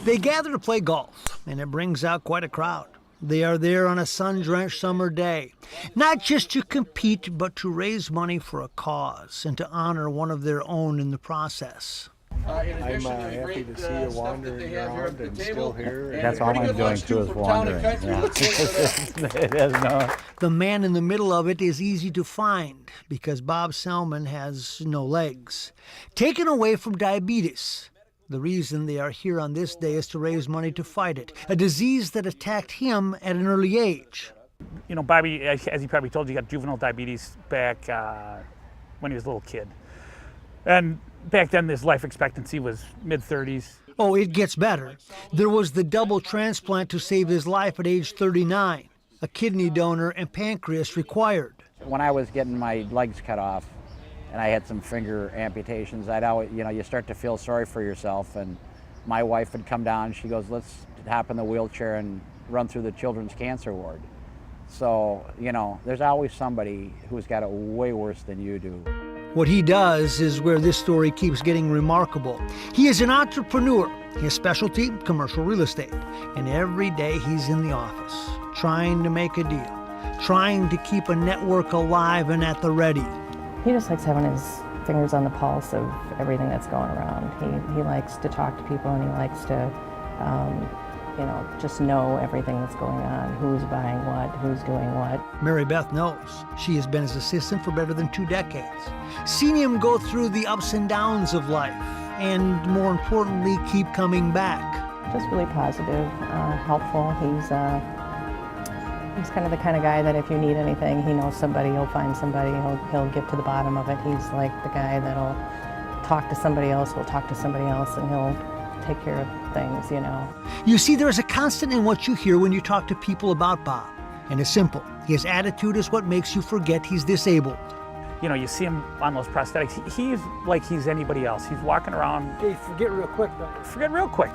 They gather to play golf, and it brings out quite a crowd. They are there on a sun-drenched summer day, not just to compete, but to raise money for a cause and to honor one of their own in the process. I'm happy to see you wandering around and still here. That's all I'm doing too, is wandering. Yeah. It has no... The man in the middle of it is easy to find because Bob Salmen has no legs. Taken away from diabetes. The reason they are here on this day is to raise money to fight it, a disease that attacked him at an early age. You know, Bobby, as he probably told you, got juvenile diabetes back when he was a little kid. And back then, his life expectancy was mid-30s. Oh, it gets better. There was the double transplant to save his life at age 39. A kidney donor and pancreas required. When I was getting my legs cut off and I had some finger amputations, I'd always, you start to feel sorry for yourself. And my wife would come down, she goes, let's hop in the wheelchair and run through the children's cancer ward. So, there's always somebody who's got it way worse than you do. What he does is where this story keeps getting remarkable. He is an entrepreneur. His specialty, commercial real estate. And every day he's in the office, trying to make a deal, trying to keep a network alive and at the ready. He just likes having his fingers on the pulse of everything that's going around. He likes to talk to people, and he likes to, just know everything that's going on, who's buying what, who's doing what. Mary Beth knows. She has been his assistant for better than 2 decades. Seen him go through the ups and downs of life, and more importantly, keep coming back. Just really positive, helpful. He's kind of the kind of guy that if you need anything, he knows somebody, he'll find somebody, he'll get to the bottom of it. He's like the guy that'll talk to somebody else, will talk to somebody else, and he'll take care of things, You see, there is a constant in what you hear when you talk to people about Bob. And it's simple. His attitude is what makes you forget he's disabled. You see him on those prosthetics. He's like he's anybody else. He's walking around. They forget real quick, though. Forget real quick.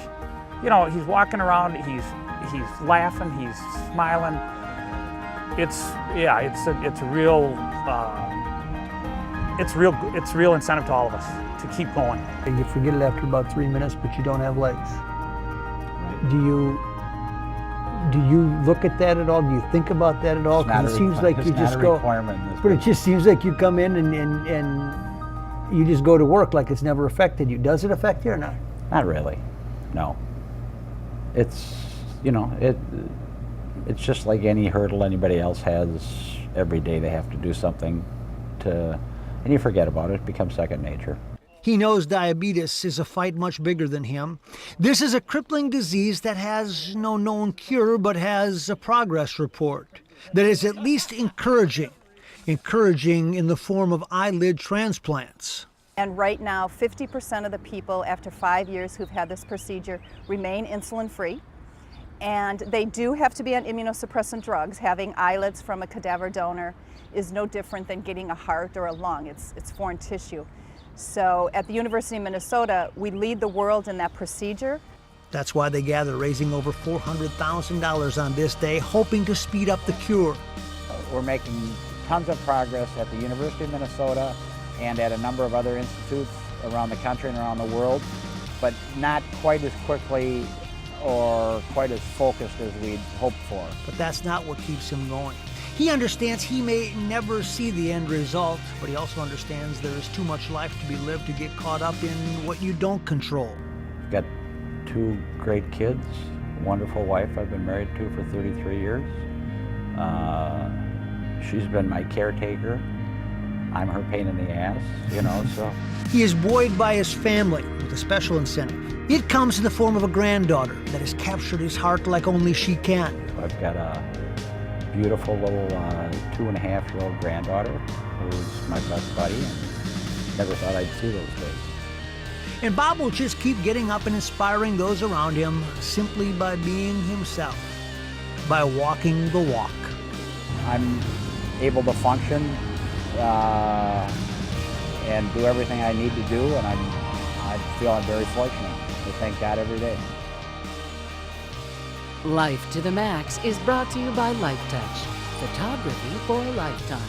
He's walking around. He's laughing. He's smiling. It's real incentive to all of us to keep going. You forget it after about 3 minutes, but you don't have legs. Do you look at that at all? Do you think about that at all? Because it seems like you just go. But it just seems like you come in and you just go to work like it's never affected you. Does it affect you or not? Not really. No. It's it's just like any hurdle anybody else has. Every day they have to do something and you forget about it. It becomes second nature. He knows diabetes is a fight much bigger than him. This is a crippling disease that has no known cure, but has a progress report that is at least encouraging in the form of eyelid transplants. And right now, 50% of the people after 5 years who've had this procedure remain insulin-free. And they do have to be on immunosuppressant drugs. Having eyelids from a cadaver donor is no different than getting a heart or a lung. It's foreign tissue. So at the University of Minnesota, we lead the world in that procedure. That's why they gather, raising over $400,000 on this day, hoping to speed up the cure. We're making tons of progress at the University of Minnesota and at a number of other institutes around the country and around the world, but not quite as quickly or quite as focused as we'd hoped for. But that's not what keeps him going. He understands he may never see the end result, but he also understands there is too much life to be lived to get caught up in what you don't control. I've got 2 great kids, a wonderful wife I've been married to for 33 years. She's been my caretaker. I'm her pain in the ass, so. He is buoyed by his family with a special incentive. It comes in the form of a granddaughter that has captured his heart like only she can. I've got a beautiful little 2.5-year-old granddaughter who's my best buddy, and never thought I'd see those days. And Bob will just keep getting up and inspiring those around him simply by being himself, by walking the walk. I'm able to function and do everything I need to do, and I feel I'm very fortunate. I thank God every day. Life to the Max is brought to you by Life Touch, photography for a lifetime.